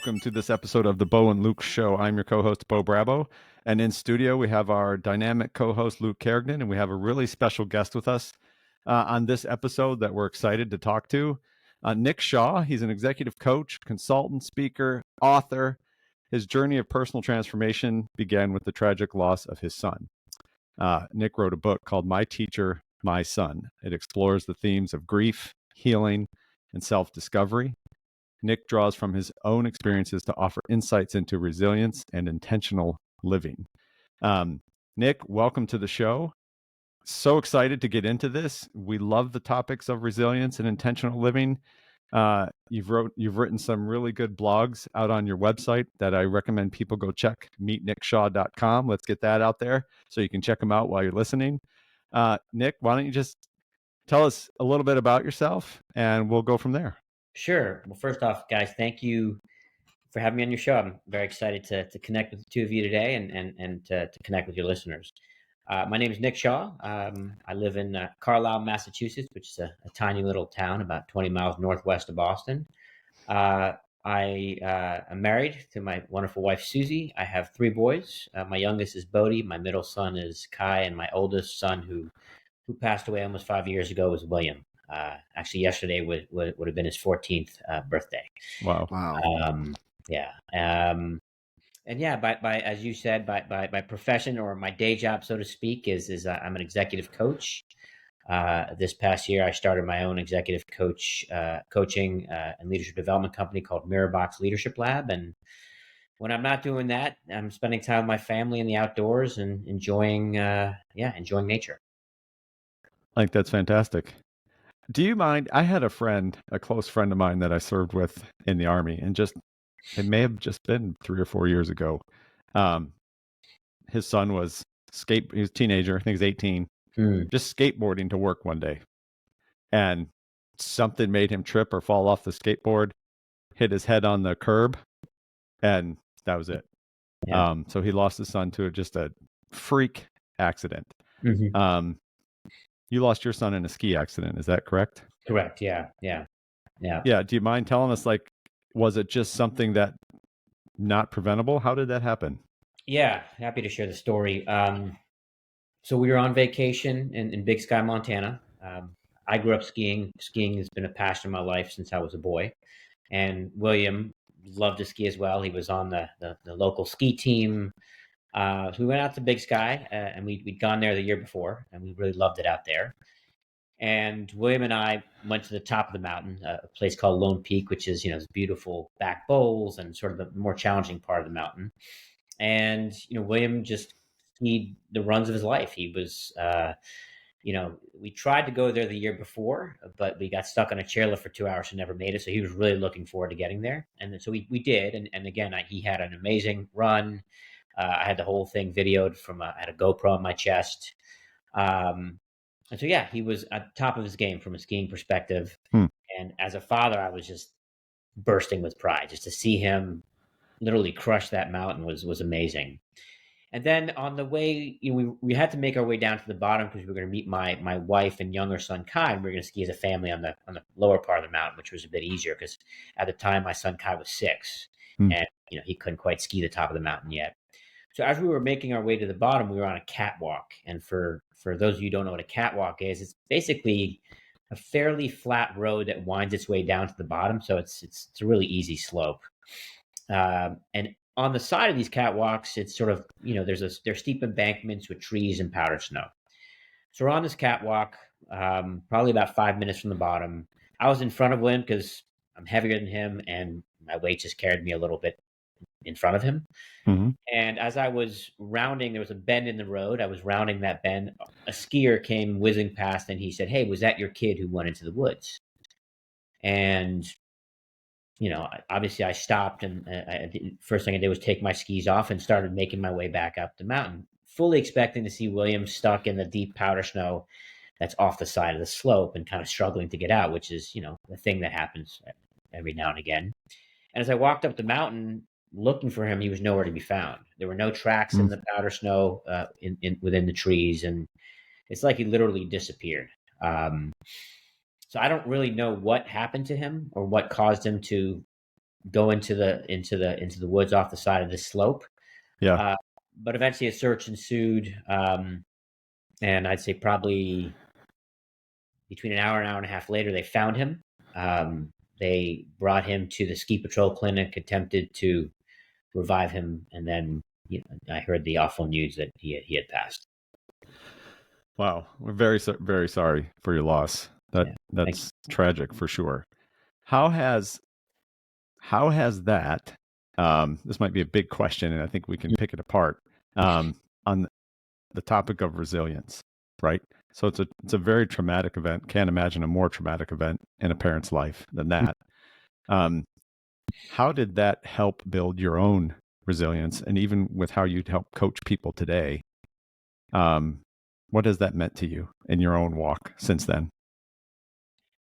welcome to this episode of the Bo and Luke Show. I'm your co-host, Bo Brabo, and in studio we have our dynamic co-host, Luke Kerrigan, and we have a really special guest with us on this episode that we're excited to talk to. Nick Shaw. He's an executive coach, consultant, speaker, author. His journey of personal transformation began with the tragic loss of his son. Nick wrote a book called My Teacher, My Son. It explores the themes of grief, healing, and self-discovery. Nick draws from his own experiences to offer insights into resilience and intentional living. Nick, welcome to the show. So excited to get into this. We love the topics of resilience and intentional living. You've written some really good blogs out on your website that I recommend people go check. meetnickshaw.com. Let's get that out there so you can check them out while you're listening. Nick, why don't you just tell us a little bit about yourself and we'll go from there. Sure. Well, first off, guys, thank you for having me on your show. I'm very excited to connect with the two of you today and to connect with your listeners. My name is Nick Shaw. I live in Carlisle, Massachusetts, which is a tiny little town about 20 miles northwest of Boston. I am married to my wonderful wife, Susie. I have three boys. My youngest is Bodie. My middle son is Kai. And my oldest son, who passed away almost 5 years ago, was William. Actually, yesterday would have been his 14th birthday. Wow. Yeah. And yeah, by as you said, by profession or my day job, so to speak, is I'm an executive coach. This past year, I started my own executive coaching and leadership development company called Mirrorbox Leadership Lab. And when I'm not doing that, I'm spending time with my family in the outdoors and enjoying nature. I think that's fantastic. Do you mind? I had a close friend of mine that I served with in the Army, and it may have just been 3 or 4 years ago. His son was he was a teenager, I think he's 18, just skateboarding to work one day. And something made him trip or fall off the skateboard, hit his head on the curb, and that was it. Yeah. So he lost his son to just a freak accident. Mm-hmm. You lost your son in a ski accident, is that correct? Correct. Yeah. Do you mind telling us, was it just something that not preventable? How did that happen? Yeah, happy to share the story. So we were on vacation in Big Sky, Montana. I grew up skiing. Skiing has been a passion of my life since I was a boy. And William loved to ski as well. He was on the local ski team. So we went out to Big Sky, and we'd gone there the year before, and we really loved it out there. And William and I went to the top of the mountain, a place called Lone Peak, which is, this beautiful back bowls and sort of the more challenging part of the mountain. And, William just skied the runs of his life. He was, we tried to go there the year before, but we got stuck on a chairlift for 2 hours and never made it. So he was really looking forward to getting there. And then, so we did. And again, he had an amazing run. I had the whole thing videoed I had a GoPro on my chest. And so, yeah, he was at the top of his game from a skiing perspective. And as a father, I was just bursting with pride just to see him literally crush that mountain was amazing. And then on the way, we had to make our way down to the bottom because we were going to meet my wife and younger son Kai, and we were going to ski as a family on the lower part of the mountain, which was a bit easier because at the time my son Kai was 6, and he couldn't quite ski the top of the mountain yet. So as we were making our way to the bottom, we were on a catwalk, and for those of you who don't know what a catwalk is, it's basically a fairly flat road that winds its way down to the bottom, so it's a really easy slope. And on the side of these catwalks, it's sort of, there's steep embankments with trees and powdered snow. So we're on this catwalk, probably about 5 minutes from the bottom. I was in front of William because I'm heavier than him, and my weight just carried me a little bit in front of him. Mm-hmm. And as I was rounding, there was a bend in the road. I was rounding that bend. A skier came whizzing past, and he said, "Hey, was that your kid who went into the woods?" And obviously I stopped, and first thing I did was take my skis off and started making my way back up the mountain, fully expecting to see William stuck in the deep powder snow that's off the side of the slope and kind of struggling to get out, which is, the thing that happens every now and again. And as I walked up the mountain looking for him, he was nowhere to be found. There were no tracks in the powder snow within the trees, and it's like he literally disappeared. So I don't really know what happened to him or what caused him to go into the woods off the side of this slope. Yeah. Uh, but eventually, a search ensued, and I'd say probably between an hour and a half later, they found him. They brought him to the ski patrol clinic, attempted to revive him, and then I heard the awful news that he had passed. Wow. We're very sorry for your loss. Yeah, thank That's tragic for sure. How has that, this might be a big question, and I think we can pick it apart, on the topic of resilience, right? So it's a very traumatic event. Can't imagine a more traumatic event in a parent's life than you. that. Um, how did that help build your own resilience, and even with how you help coach people today? Um, what has that meant to you in your own walk since then?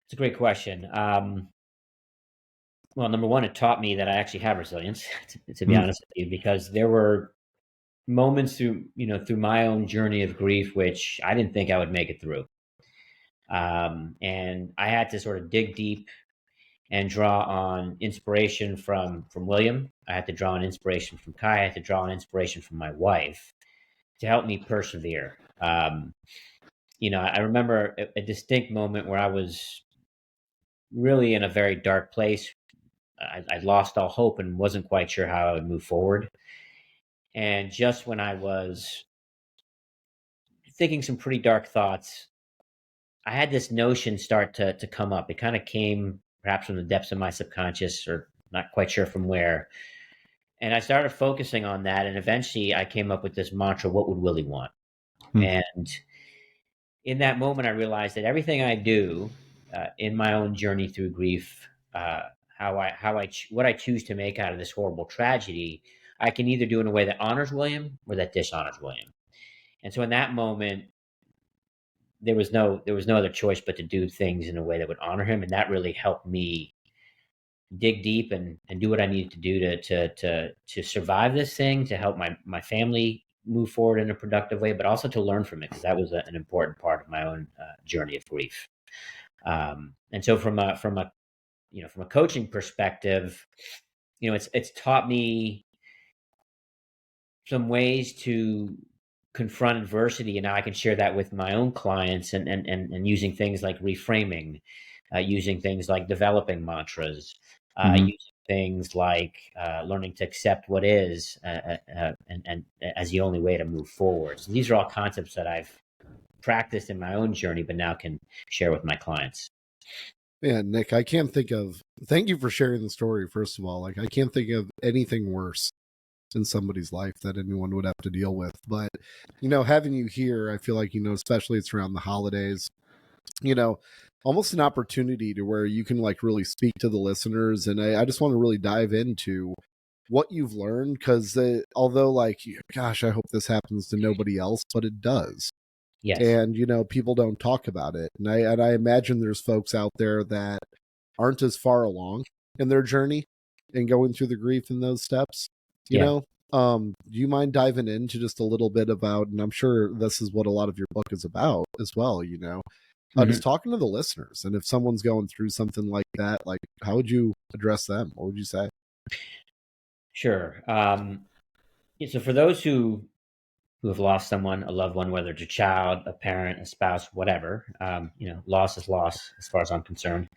It's a great question. Well, number one, it taught me that I actually have resilience, to be Mm, honest with you, because there were moments through my own journey of grief which I didn't think I would make it through, and I had to sort of dig deep and draw on inspiration from William. I had to draw on inspiration from Kai. I had to draw on inspiration from my wife to help me persevere. I remember a distinct moment where I was really in a very dark place. I lost all hope and wasn't quite sure how I would move forward. And just when I was thinking some pretty dark thoughts, I had this notion start to come up. It kind of came perhaps from the depths of my subconscious, or not quite sure from where. And I started focusing on that. And eventually I came up with this mantra: what would Willie want? mm, And in that moment, I realized that everything I do in my own journey through grief, what I choose to make out of this horrible tragedy, I can either do in a way that honors William or that dishonors William. And so in that moment, there was no other choice but to do things in a way that would honor him, and that really helped me dig deep and do what I needed to do to survive this thing, to help my family move forward in a productive way, but also to learn from it, because that was an important part of my own journey of grief. And so from a coaching perspective, it's taught me some ways to confront adversity, and now I can share that with my own clients, and using things like reframing, using things like developing mantras, mhm. using things like learning to accept what is, and as the only way to move forward. So these are all concepts that I've practiced in my own journey, but now can share with my clients. Yeah, Nick, I can't think of. Thank you for sharing the story. First of all, like I can't think of anything worse in somebody's life that anyone would have to deal with. But having you here, I feel like especially it's around the holidays. You know, almost an opportunity to where you can like really speak to the listeners, and I just want to really dive into what you've learned because although like, gosh, I hope this happens to nobody else, but it does. Yes. And people don't talk about it, and I imagine there's folks out there that aren't as far along in their journey and going through the grief in those steps. you Yeah. know do you mind diving into just a little bit about, and I'm sure this is what a lot of your book is about as well, Mhm. just talking to the listeners, and if someone's going through something like that, like how would you address them? What would you say? Sure. Yeah, so for those who have lost someone, a loved one, whether it's a child, a parent, a spouse, whatever. Loss is loss as far as I'm concerned.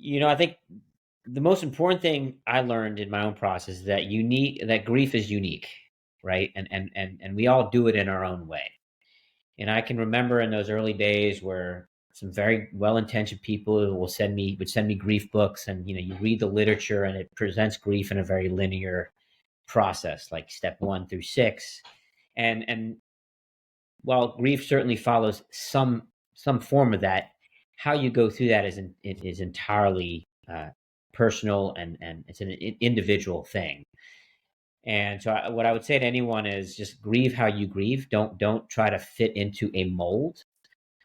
I think the most important thing I learned in my own process is that grief is unique, right? And we all do it in our own way. And I can remember in those early days where some very well-intentioned people would send me grief books, and you read the literature and it presents grief in a very linear process, like step 1 through 6. And while grief certainly follows some form of that, how you go through that is entirely personal, and it's an individual thing. And so, what I would say to anyone is just grieve how you grieve. Don't try to fit into a mold,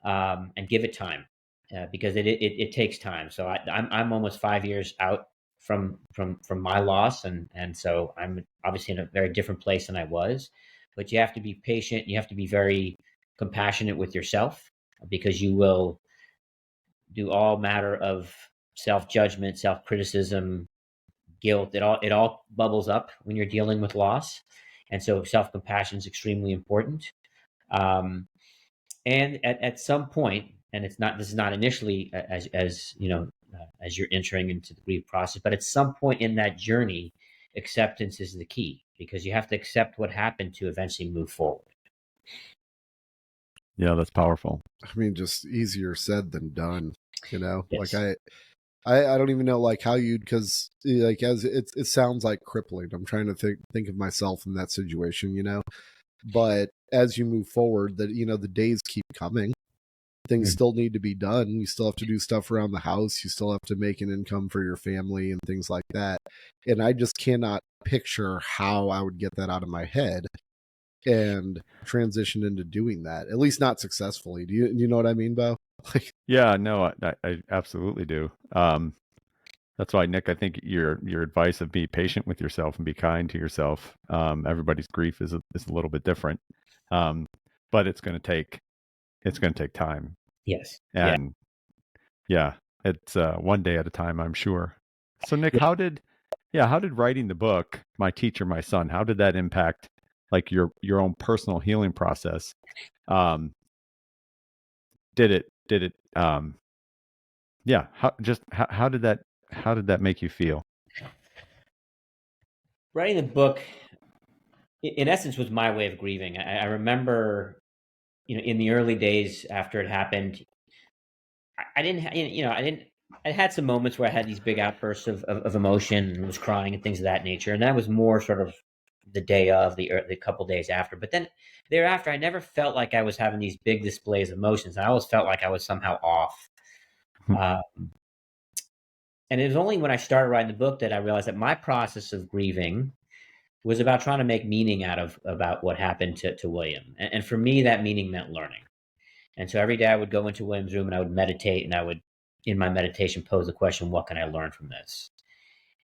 and give it time, because it takes time. So I'm almost 5 years out from my loss, and so I'm obviously in a very different place than I was. But you have to be patient. You have to be very compassionate with yourself, because you will do all matter of self judgment, self criticism, guilt, it all bubbles up when you're dealing with loss. And so self-compassion is extremely important. Um, and at some point, and this is not initially as you know, as you're entering into the grief process, but at some point in that journey, acceptance is the key, because you have to accept what happened to eventually move forward. Yeah, that's powerful. I mean, just easier said than done, you know? Yes. Like I don't even know like how you'd, because like as it sounds like crippling. I'm trying to think of myself in that situation, you know. But as you move forward, that you know the days keep coming. Things Mhm. still need to be done. You still have to do stuff around the house. You still have to make an income for your family and things like that. And I just cannot picture how I would get that out of my head and transition into doing that. At least not successfully. Do you know what I mean, Bo? Like, Yeah, no, I absolutely do. That's why, Nick, I think your advice of be patient with yourself and be kind to yourself. Everybody's grief is a little bit different, but it's going to take time, Yes. Yeah. and yeah, it's one day at a time, I'm sure. So, Nick, Yeah. how did writing the book, My Teacher, My Son, how did that impact like your own personal healing process? Um, did it yeah, how did that make you feel? Writing the book, in essence, was my way of grieving. I remember, in the early days after it happened, I didn't, I didn't. I had some moments where I had these big outbursts of emotion and was crying and things of that nature, and that was more sort of the day of the couple days after. But then thereafter, I never felt like I was having these big displays of emotions. I always felt like I was somehow off. Uh, and it was only when I started writing the book that I realized that my process of grieving was about trying to make meaning out of about what happened to William. And for me, that meaning meant learning. And so every day I would go into William's room and I would meditate, and I would, in my meditation, pose the question, what can I learn from this?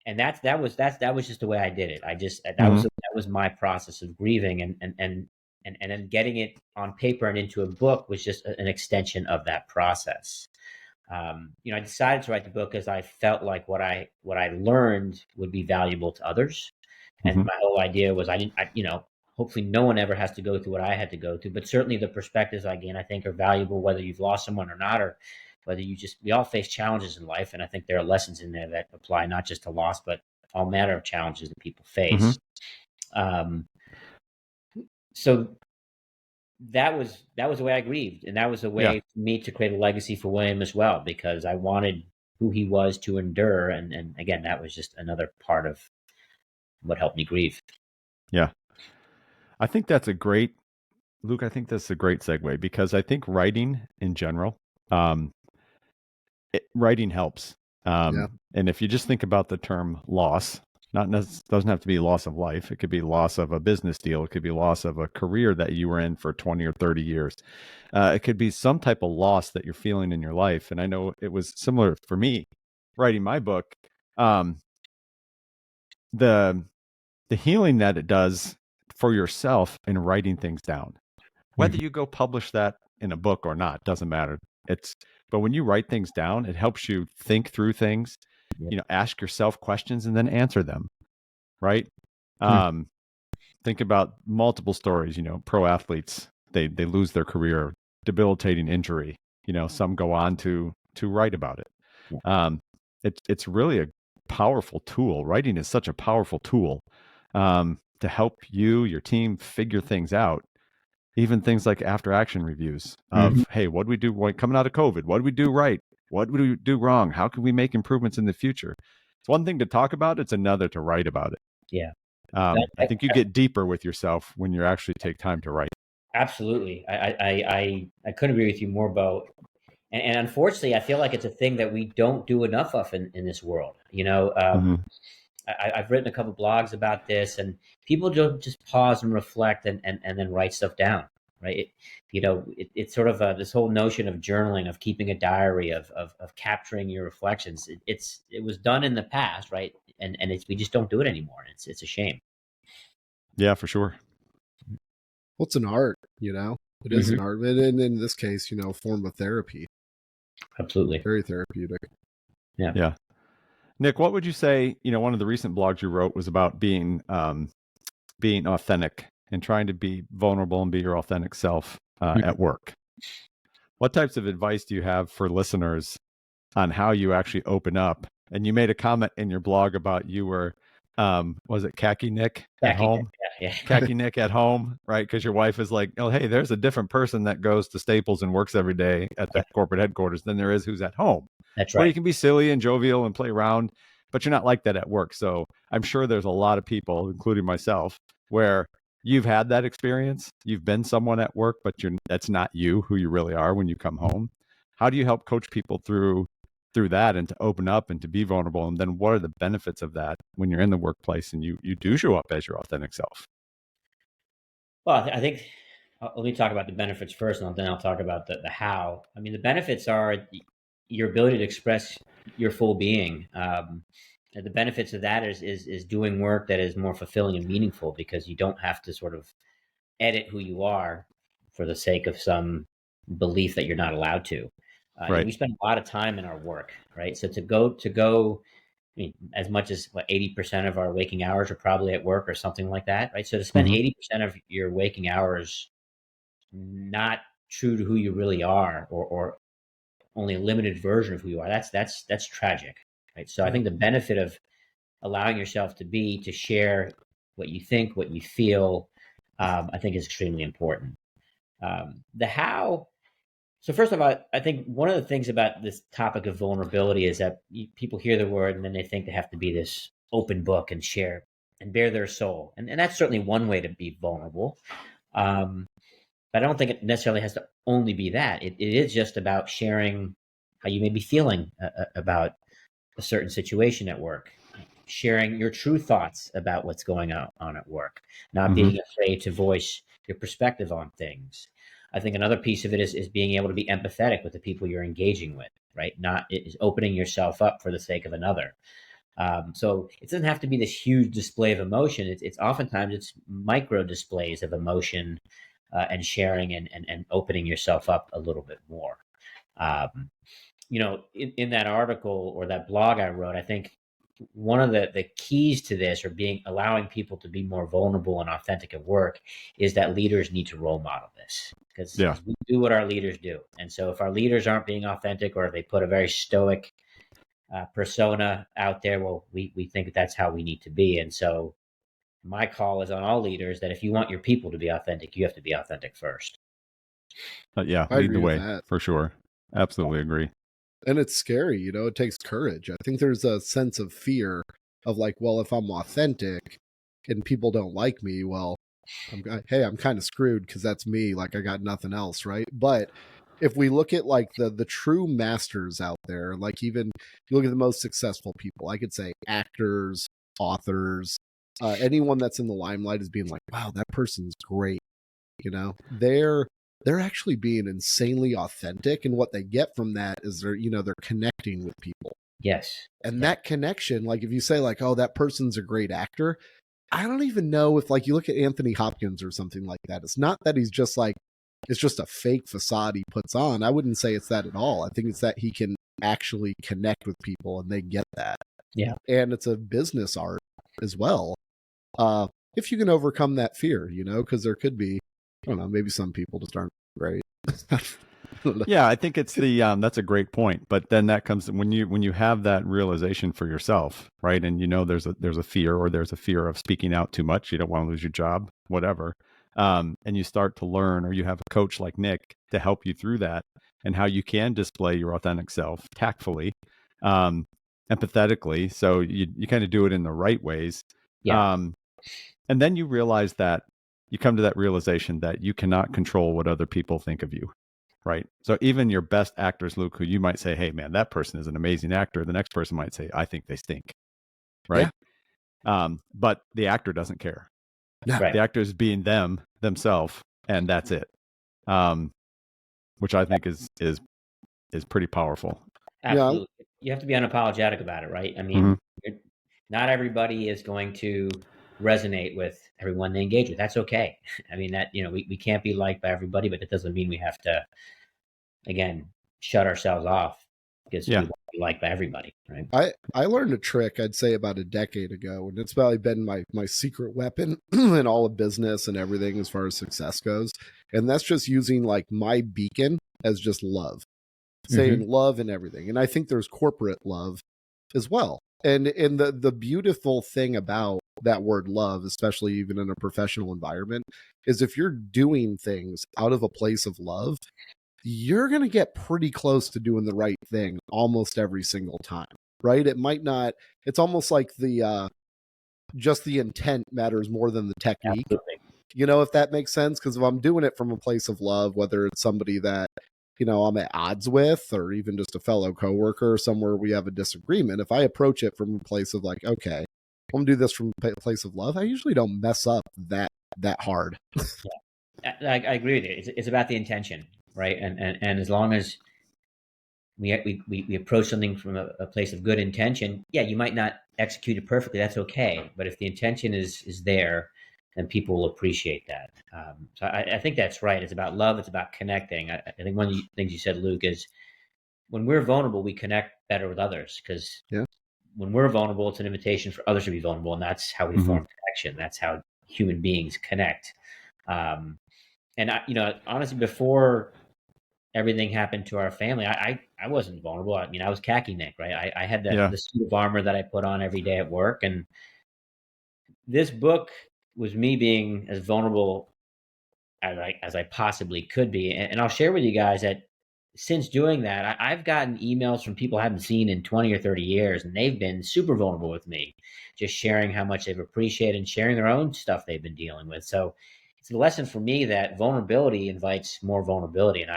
And that was just the way I did it. Mhm. That was my process of grieving, and then getting it on paper and into a book was just an extension of that process. I decided to write the book because I felt like what I learned would be valuable to others. And Mhm. my whole idea was hopefully no one ever has to go through what I had to go through, but certainly the perspectives I gain, I think, are valuable, whether you've lost someone or not, or whether we all face challenges in life. And I think there are lessons in there that apply not just to loss, but all manner of challenges that people Mhm. face. Um, so that was the way I grieved, and that was a Yeah. way for me to create a legacy for William as well, because I wanted who he was to endure, and again, that was just another part of what helped me grieve. Yeah. I think that's a great Luke, I think that's a great segue because I think writing in general, um, writing helps. yeah. And if you just think about the term loss, doesn't have to be loss of life. It could be loss of a business deal. It could be loss of a career that you were in for 20 or 30 years. It could be some type of loss that you're feeling in your life. And I know it was similar for me writing my book. Um, the the healing that it does for yourself in writing things down, whether Mhm. you go publish that in a book or not, doesn't matter. It's but when you write things down, it helps you think through things, Yeah. ask yourself questions and then answer them, right? Mhm. Um, think about multiple stories, pro athletes, they lose their career, debilitating injury, some go on to write about it. Yeah. It's really a powerful tool. Writing is such a powerful tool, to help you, your team figure things out. Even things like after action reviews Mhm. of, hey, what do we do coming out of COVID? What do we do right? What do we do wrong? How can we make improvements in the future? It's one thing to talk about, it's another to write about it. Yeah. I think you get deeper with yourself when you actually take time to write. Absolutely. I couldn't agree with you more, Bo. And unfortunately, I feel like it's a thing that we don't do enough of in this world. Hmm. I've written a couple blogs about this, and people don't just pause and reflect and then write stuff down, right? It's sort of this whole notion of journaling, of keeping a diary, of capturing your reflections. It was done in the past, right? And we just don't do it anymore. It's a shame. Yeah, for sure. Well, it's an art, you know. It is Hmm. an art, and in this case, a form of therapy. Absolutely. Very therapeutic. Yeah. Yeah. Nick, what would you say? One of the recent blogs you wrote was about being authentic and trying to be vulnerable and be your authentic self at work. What types of advice do you have for listeners on how you actually open up? And you made a comment in your blog about you were, was it khaki Nick at home? Yeah. Khaki Nick at home, right? Because your wife is like, oh, hey, there's a different person that goes to Staples and works every day at the corporate headquarters than there is who's at home. That's Where right. you can be silly and jovial and play around, but you're not like that at work. So I'm sure there's a lot of people, including myself, where you've had that experience. You've been someone at work, but that's not you who you really are when you come home. How do you help coach people through that and to open up and to be vulnerable? And then what are the benefits of that when you're in the workplace and you do show up as your authentic self? Well, I think let me talk about the benefits first, and then I'll talk about the how. I mean, the benefits are your ability to express your full being. And the benefits of that is doing work that is more fulfilling and meaningful because you don't have to sort of edit who you are for the sake of some belief that you're not allowed to. Right. We spend a lot of time in our work, right? So to go, I mean, as much as 80% of our waking hours are probably at work or something like that, right? So to spend 80% of your waking hours not true to who you really are, or only a limited version of who you are, that's tragic, right? So I think the benefit of allowing yourself to share what you think, what you feel, I think is extremely important. The how. So first of all, I think one of the things about this topic of vulnerability is that people hear the word and then they think they have to be this open book and share and bare their soul. And that's certainly one way to be vulnerable. But I don't think it necessarily has to only be that. It is just about sharing how you may be feeling about a certain situation at work, sharing your true thoughts about what's going on at work, not being afraid to voice your perspective on things. I think another piece of it is being able to be empathetic with the people you're engaging with, right? Not is opening yourself up for the sake of another. So it doesn't have to be this huge display of emotion. It's oftentimes it's micro displays of emotion and sharing and opening yourself up a little bit more. In that article or that blog I wrote, I think one of the keys to this, or allowing people to be more vulnerable and authentic at work, is that leaders need to role model this because we do what our leaders do. And so if our leaders aren't being authentic, or if they put a very stoic persona out there, well, we think that's how we need to be. And so my call is on all leaders that if you want your people to be authentic, you have to be authentic first. Lead the way for sure. Absolutely agree. And it's scary, it takes courage. I think there's a sense of fear of like, well, if I'm authentic and people don't like me, well, I'm kind of screwed because that's me. Like I got nothing else, right? But if we look at like the true masters out there, like even you look at the most successful people, I could say actors, authors, anyone that's in the limelight is being like, wow, that person's great. They're actually being insanely authentic, and what they get from that is they're connecting with people. Yes. And that connection, like if you say like, oh, that person's a great actor, I don't even know if like you look at Anthony Hopkins or something like that. It's not that he's just like, it's just a fake facade he puts on. I wouldn't say it's that at all. I think it's that he can actually connect with people and they get that. Yeah. And it's a business art as well. If you can overcome that fear, because there could be, I don't know, maybe some people just aren't great. Yeah, I think it's that's a great point. But then that comes when you have that realization for yourself, right? And there's a fear, or there's a fear of speaking out too much. You don't want to lose your job, whatever. And you start to learn, or you have a coach like Nick to help you through that, and how you can display your authentic self tactfully, empathetically. So you kind of do it in the right ways. Yeah. And then you realize that you come to that realization that you cannot control what other people think of you. Right. So even your best actors, Luke, who you might say, hey, man, that person is an amazing actor. The next person might say, I think they stink. Right. Yeah. But the actor doesn't care. Right. The actor is being themselves, and that's it. Which I think is pretty powerful. Absolutely. Yeah. You have to be unapologetic about it, right? I mean, not everybody is going to resonate with everyone they engage with. That's okay. I mean, that, we can't be liked by everybody, but that doesn't mean we have to, again, shut ourselves off because we want liked by everybody, right? I learned a trick, I'd say about a decade ago, and it's probably been my secret weapon in all of business and everything as far as success goes. And that's just using like my beacon as just love, saying love and everything. And I think there's corporate love as well. And the beautiful thing about that word love, especially even in a professional environment, is if you're doing things out of a place of love, you're going to get pretty close to doing the right thing almost every single time, right? It might not, it's almost like the just the intent matters more than the technique. Absolutely. You know, if that makes sense, because if I'm doing it from a place of love, whether it's somebody that, you know, I'm at odds with, or even just a fellow coworker or somewhere we have a disagreement, if I approach it from a place of like, okay, I'm gonna do this from a place of love, I usually don't mess up that hard. I agree with you. It's about the intention, right? And as long as we approach something from a place of good intention, yeah, you might not execute it perfectly. That's okay. But if the intention is there, then people will appreciate that. So I think that's right. It's about love. It's about connecting. I think one of the things you said, Luke, is when we're vulnerable, we connect better with others, because when we're vulnerable, it's an invitation for others to be vulnerable, and that's how we form connection. That's how human beings connect. And honestly, before everything happened to our family, I wasn't vulnerable. I mean, I was khaki Nick, right? I had the suit of armor that I put on every day at work, and this book was me being as vulnerable as I possibly could be. And I'll share with you guys that since doing that, I've gotten emails from people I haven't seen in 20 or 30 years, and they've been super vulnerable with me, just sharing how much they've appreciated and sharing their own stuff they've been dealing with. So it's a lesson for me that vulnerability invites more vulnerability, and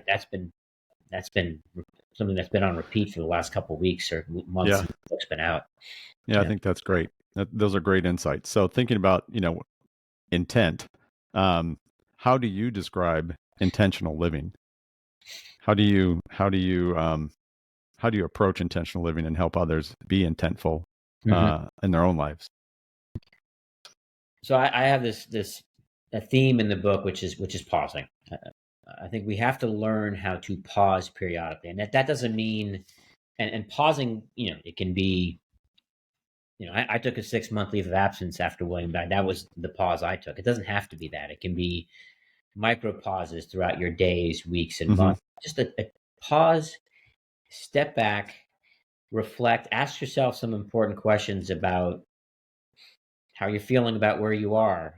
that's been something that's been on repeat for the last couple of weeks or months since the book's been out. I think that's great. Those are great insights. So thinking about, intent, how do you describe intentional living? How do you approach intentional living and help others be intentful in their own lives? So I have a theme in the book, which is pausing. I think we have to learn how to pause periodically, and that doesn't mean and pausing. It can be. I took a 6-month leave of absence after William died. That was the pause I took. It doesn't have to be that. It can be micro pauses throughout your days, weeks, and months. Just a pause, step back, reflect, ask yourself some important questions about how you're feeling about where you are.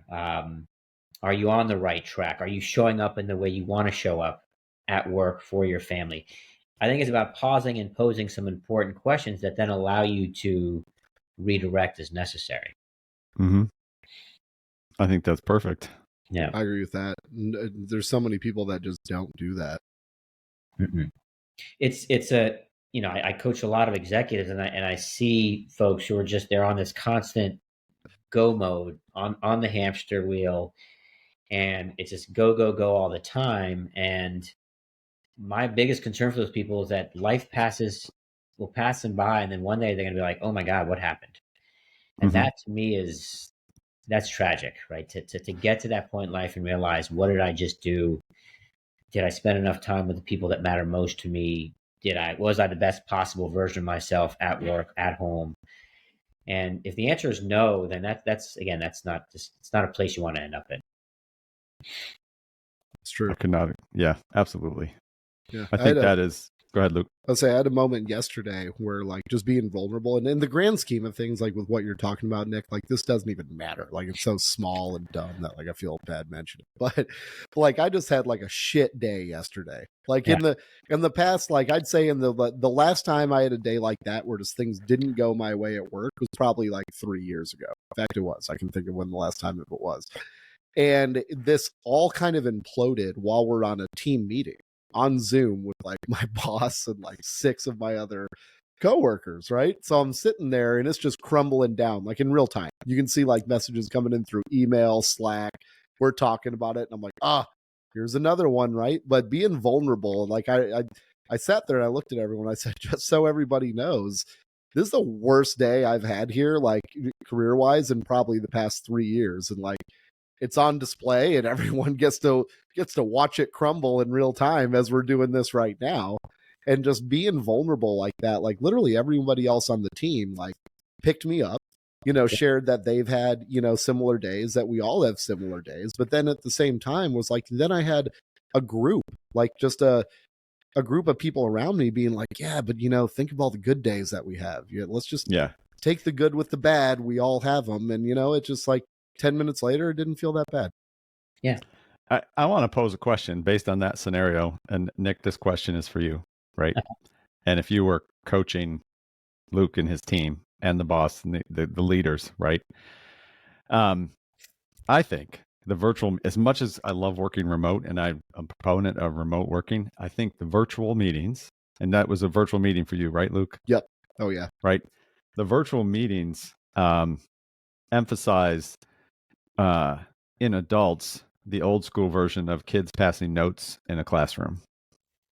Are you on the right track? Are you showing up in the way you want to show up at work for your family? I think it's about pausing and posing some important questions that then allow you to redirect as necessary. I think that's perfect. Yeah, I agree with that. There's so many people that just don't do that. It's a I coach a lot of executives, and I see folks who are just they're on this constant go mode on the hamster wheel, and it's just go go go all the time. And my biggest concern for those people is that life will pass them by, and then one day they're going to be like, oh my God, what happened? And that to me that's tragic, right? To get to that point in life and realize, what did I just do? Did I spend enough time with the people that matter most to me? Was I the best possible version of myself at work, at home? And if the answer is no, then that's it's not a place you want to end up in. It's true. I could not. Yeah, absolutely. Yeah, I think that is. Go ahead, Luke. I'll say I had a moment yesterday where like just being vulnerable, and in the grand scheme of things, like with what you're talking about, Nick, like this doesn't even matter. Like it's so small and dumb that like I feel bad mentioning it. But like I just had like a shit day yesterday. Like in the past, like I'd say in the last time I had a day like that where just things didn't go my way at work was probably like 3 years ago. In fact, it was. I can think of when the last time it was. And this all kind of imploded while we're on a team meeting on Zoom with like my boss and like 6 of my other coworkers, right? So I'm sitting there and it's just crumbling down like in real time. You can see like messages coming in through email, Slack. We're talking about it, and I'm like, here's another one, right? But being vulnerable, like I sat there and I looked at everyone. I said, just so everybody knows, this is the worst day I've had here, like career wise, in probably the past 3 years, and like it's on display and everyone gets to watch it crumble in real time as we're doing this right now. And just being vulnerable like that, like literally everybody else on the team, like picked me up, shared that they've had, similar days, that we all have similar days. But then at the same time was like, then I had a group, like just a group of people around me being like, yeah, but think of all the good days that we have. Let's just take the good with the bad. We all have them. And, it's just like 10 minutes later, it didn't feel that bad. Yeah. I want to pose a question based on that scenario. And Nick, this question is for you, right? And if you were coaching Luke and his team and the boss and the leaders, right? I think the virtual, as much as I love working remote and I'm a proponent of remote working, I think the virtual meetings, and that was a virtual meeting for you, right, Luke? Yep. Oh, yeah. Right. The virtual meetings emphasize in adults the old school version of kids passing notes in a classroom,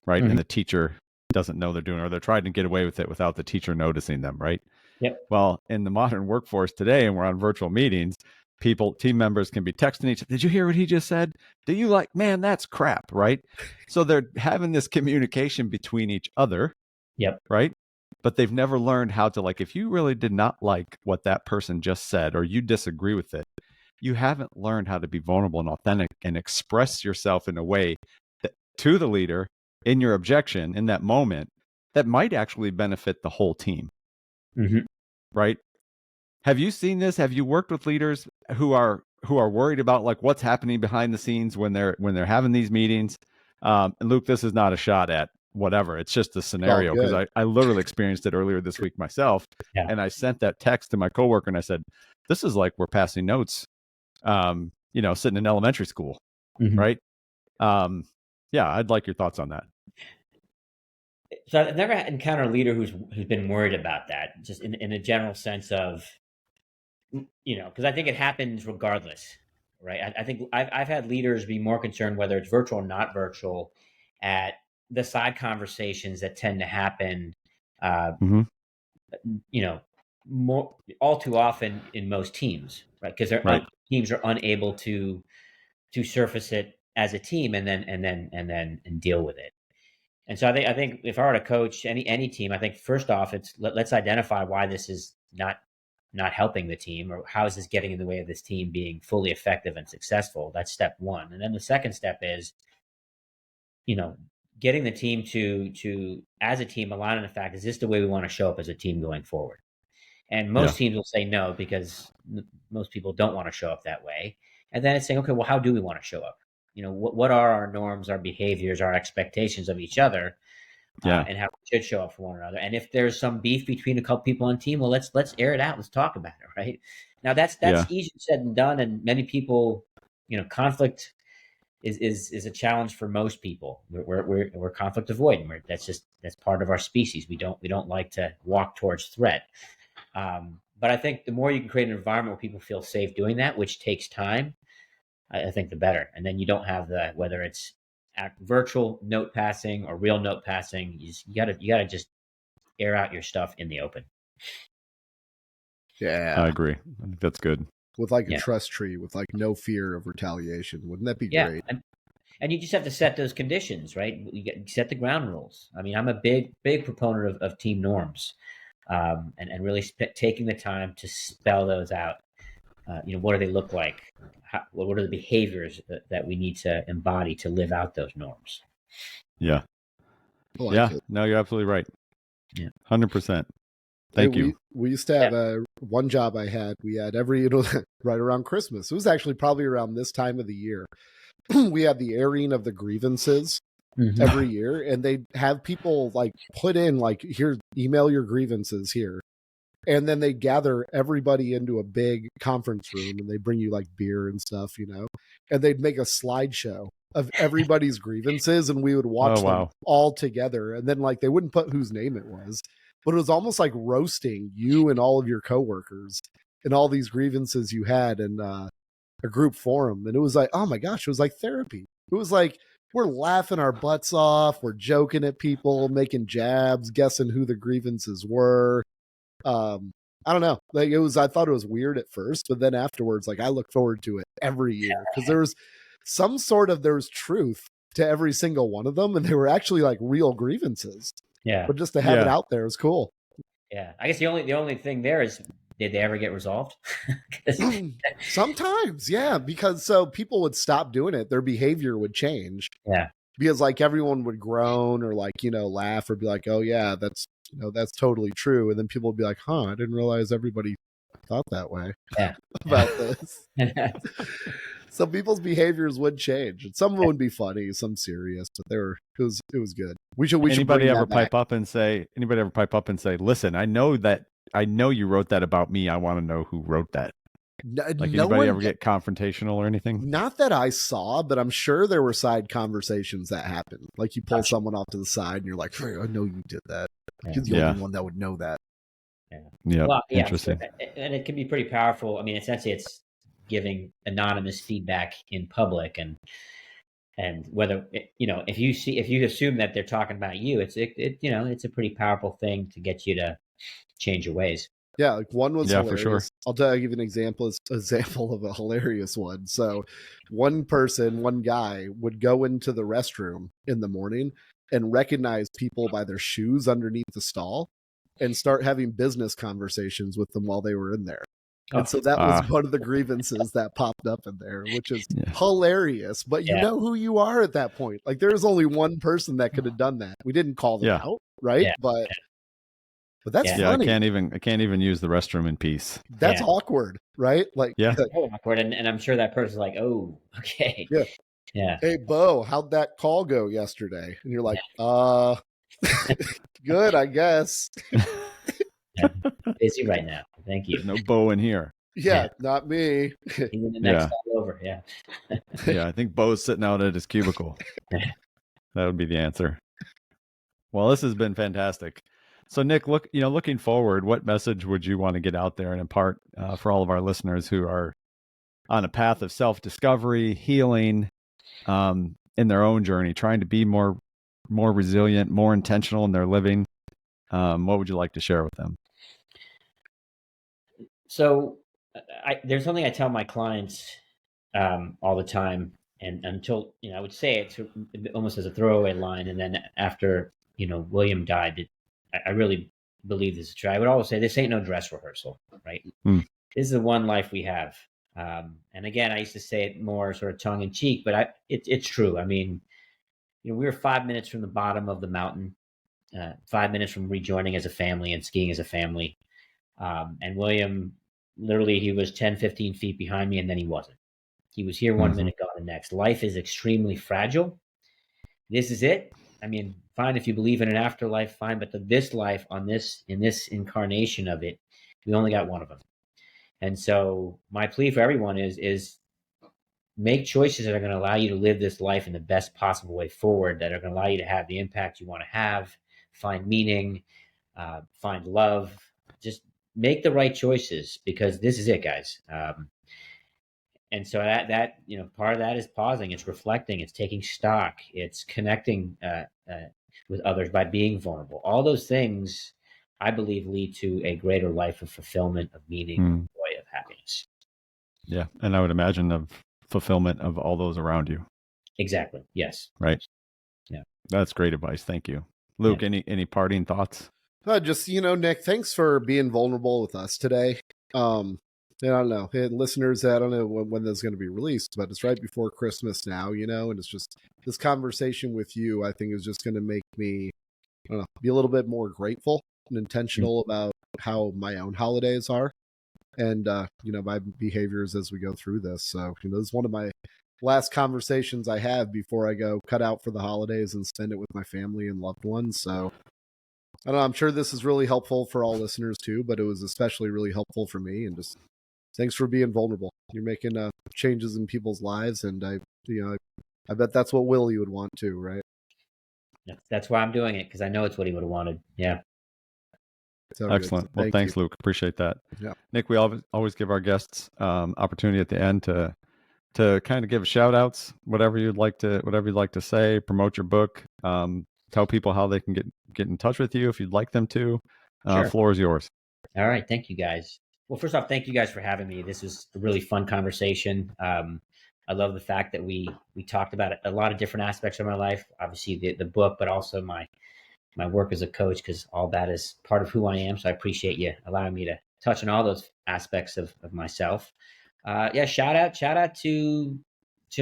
right? Mm-hmm. And the teacher doesn't know they're doing, or they're trying to get away with it without the teacher noticing them, right? Yep. Well, in the modern workforce today, and we're on virtual meetings, team members can be texting each other. Did you hear what he just said? Do you like, man, that's crap, right? So they're having this communication between each other. Yep. Right. But they've never learned how to, like, if you really did not like what that person just said, or you disagree with it, you haven't learned how to be vulnerable and authentic and express yourself in a way that, to the leader in your objection in that moment, that might actually benefit the whole team. Mm-hmm. Right. Have you seen this? Have you worked with leaders who are worried about like what's happening behind the scenes when they're having these meetings? And Luke, this is not a shot at whatever. It's just a scenario, because I literally experienced it earlier this week myself. Yeah. And I sent that text to my coworker and I said, this is like we're passing notes, sitting in elementary school. Mm-hmm. Right. Yeah, I'd like your thoughts on that. So I've never encountered a leader who's been worried about that, just in a general sense of, because I think it happens regardless, right? I think I've had leaders be more concerned whether it's virtual or not virtual, at the side conversations that tend to happen, Mm-hmm. More all too often in most teams, right? Because teams are unable to surface it as a team and then deal with it. And so I think if I were to coach any team, I think first off, it's let's identify why this is not helping the team, or how is this getting in the way of this team being fully effective and successful. That's step one. And then the second step is, getting the team to as a team align on the fact, is this the way we want to show up as a team going forward? And most teams will say no, because most people don't want to show up that way. And then it's saying, okay, well, how do we want to show up? What are our norms, our behaviors, our expectations of each other, and how we should show up for one another. And if there's some beef between a couple people on the team, well, let's air it out. Let's talk about it. Right now, that's easier said than done. And many people, conflict is a challenge for most people. We're conflict avoidant. That's part of our species. We don't like to walk towards threat. But I think the more you can create an environment where people feel safe doing that, which takes time, I think the better. And then you don't have whether it's virtual note passing or real note passing, you gotta just air out your stuff in the open. Yeah, I agree. I think that's good. With like a trust tree, with like no fear of retaliation. Wouldn't that be great? And you just have to set those conditions, right? You set the ground rules. I mean, I'm a big proponent of team norms, and really taking the time to spell those out. What do they look like? What are the behaviors that we need to embody to live out those norms? Yeah. No, you're absolutely right. Yeah. 100%. Thank you. We used to have one job I had. We had right around Christmas. It was actually probably around this time of the year. We had the airing of the grievances every year, and they'd have people like put in like, here, email your grievances here. And then they gather everybody into a big conference room, and they bring you like beer and stuff, and they'd make a slideshow of everybody's grievances, and we would watch them all together. And then like they wouldn't put whose name it was, but it was almost like roasting you and all of your coworkers and all these grievances you had in a group forum. And it was like, oh my gosh, it was like therapy. It was like, we're laughing our butts off. We're joking at people, making jabs, guessing who the grievances were. I don't know. Like I thought it was weird at first, but then afterwards, like I look forward to it every year, because there was truth to every single one of them, and they were actually like real grievances. Yeah. But just to have it out there is cool. Yeah. I guess the only thing there is, did they ever get resolved? Sometimes, yeah, because so people would stop doing it, their behavior would change. Yeah. Because like everyone would groan or like, laugh or be like, oh yeah, that's totally true. And then people would be like, huh, I didn't realize everybody thought that way about this. So people's behaviors would change. And some would be funny, some serious, but it was good. We should Anybody ever pipe up and say, listen, I know you wrote that about me. I want to know who wrote that. Like anybody ever get confrontational or anything? Not that I saw, but I'm sure there were side conversations that happened. Like you pull someone off to the side and you're like, hey, I know you did that. You're the only one that would know that. Yeah. Well, interesting. And it can be pretty powerful. I mean, essentially it's giving anonymous feedback in public, and whether if you assume that they're talking about you, it's a pretty powerful thing to get you to change your ways. Yeah, like one was hilarious. For sure. I'll give you an example of a hilarious one. So one guy would go into the restroom in the morning and recognize people by their shoes underneath the stall and start having business conversations with them while they were in there. And so that was one of the grievances that popped up in there, which is hilarious. But you know who you are at that point. Like there's only one person that could have done that. We didn't call them out, right? Yeah. But that's funny. I can't even use the restroom in peace. That's awkward, right? Like awkward, and I'm sure that person's like, oh, okay. Yeah. Hey, Bo, how'd that call go yesterday? And you're like, good, I guess. Busy right now. Thank you. There's no Bo in here. Yeah, not me. Even the next call over. Yeah. I think Bo's sitting out at his cubicle. That would be the answer. Well, this has been fantastic. So, Nick, looking forward, what message would you want to get out there and impart for all of our listeners who are on a path of self-discovery, healing, in their own journey, trying to be more resilient, more intentional in their living? What would you like to share with them? So, there's something I tell my clients all the time, and until I would say it almost as a throwaway line, and then after William died, I really believe this is true. I would always say, this ain't no dress rehearsal, right? This is the one life we have. And again, I used to say it more sort of tongue in cheek, but it's true. I mean, we were 5 minutes from the bottom of the mountain, 5 minutes from rejoining as a family and skiing as a family. And William, literally, he was 10, 15 feet behind me, and then he wasn't. He was here one minute, gone the next. Life is extremely fragile. This is it. I mean, fine if you believe in an afterlife, fine, but this life in this incarnation of it, we only got one of them. And so my plea for everyone is make choices that are going to allow you to live this life in the best possible way forward, that are going to allow you to have the impact you want to have, find meaning, find love. Just make the right choices, because this is it, guys. And so that part of that is pausing, it's reflecting, it's taking stock, it's connecting with others by being vulnerable. All those things, I believe, lead to a greater life of fulfillment, of meaning, of joy, of happiness. Yeah, and I would imagine of fulfillment of all those around you. Exactly. Yes. Right. Yeah. That's great advice. Thank you, Luke. Yeah. Any parting thoughts? Just Nick, thanks for being vulnerable with us today. I don't know, listeners, I don't know when this is going to be released, but it's right before Christmas now, and it's just this conversation with you, I think, is just going to make me, be a little bit more grateful and intentional about how my own holidays are, and my behaviors as we go through this. So this is one of my last conversations I have before I go cut out for the holidays and spend it with my family and loved ones. So I don't know, I'm sure this is really helpful for all listeners too, but it was especially really helpful for me, and just thanks for being vulnerable. You're making changes in people's lives, and I bet that's what Willie would want too, right? That's why I'm doing it, because I know it's what he would have wanted. Yeah. So excellent. Well, thanks, Luke. Appreciate that. Yeah. Nick, we always give our guests opportunity at the end to kind of give shout outs, whatever you'd like to say, promote your book, tell people how they can get in touch with you if you'd like them to. Sure. Floor is yours. All right. Thank you, guys. Well, first off, thank you guys for having me. This was a really fun conversation. I love the fact that we talked about a lot of different aspects of my life. Obviously, the book, but also my work as a coach, because all that is part of who I am. So I appreciate you allowing me to touch on all those aspects of myself. Yeah, shout out to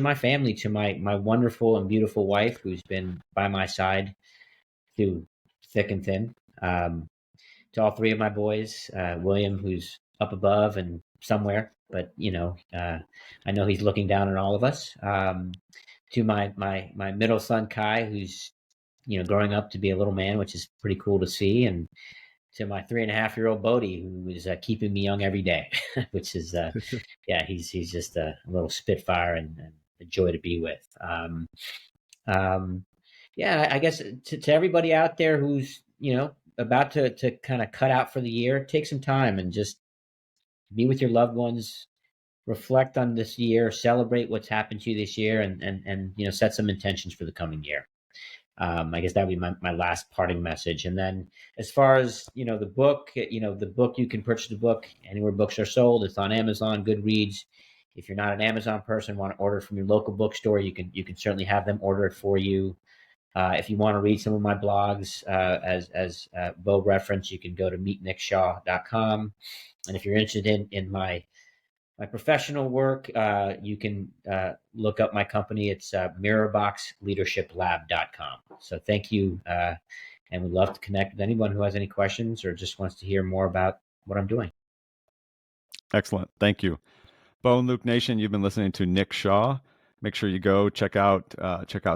my family, to my wonderful and beautiful wife, who's been by my side through thick and thin. To all three of my boys, William, who's up above and somewhere, but I know he's looking down on all of us. To my middle son Kai, who's growing up to be a little man, which is pretty cool to see, and to my 3.5-year-old Bodie, who is keeping me young every day, which is yeah, he's just a little spitfire and a joy to be with. Yeah, I guess to everybody out there who's about to kind of cut out for the year, take some time and just be with your loved ones, reflect on this year, celebrate what's happened to you this year, and set some intentions for the coming year. I guess that would be my last parting message. And then as far as the book, you can purchase the book anywhere books are sold. It's on Amazon, Goodreads. If you're not an Amazon person, want to order from your local bookstore, you can certainly have them order it for you. If you want to read some of my blogs, as Bo referenced, you can go to meetnickshaw.com. And if you're interested in my professional work, you can look up my company. It's mirrorboxleadershiplab.com. So thank you, and we'd love to connect with anyone who has any questions or just wants to hear more about what I'm doing. Excellent. Thank you. Bo and Luke Nation, you've been listening to Nick Shaw. Make sure you go check out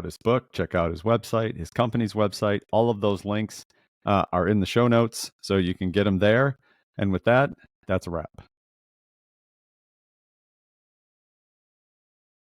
his book, check out his website, his company's website. All of those links are in the show notes, so you can get them there. And with that, that's a wrap.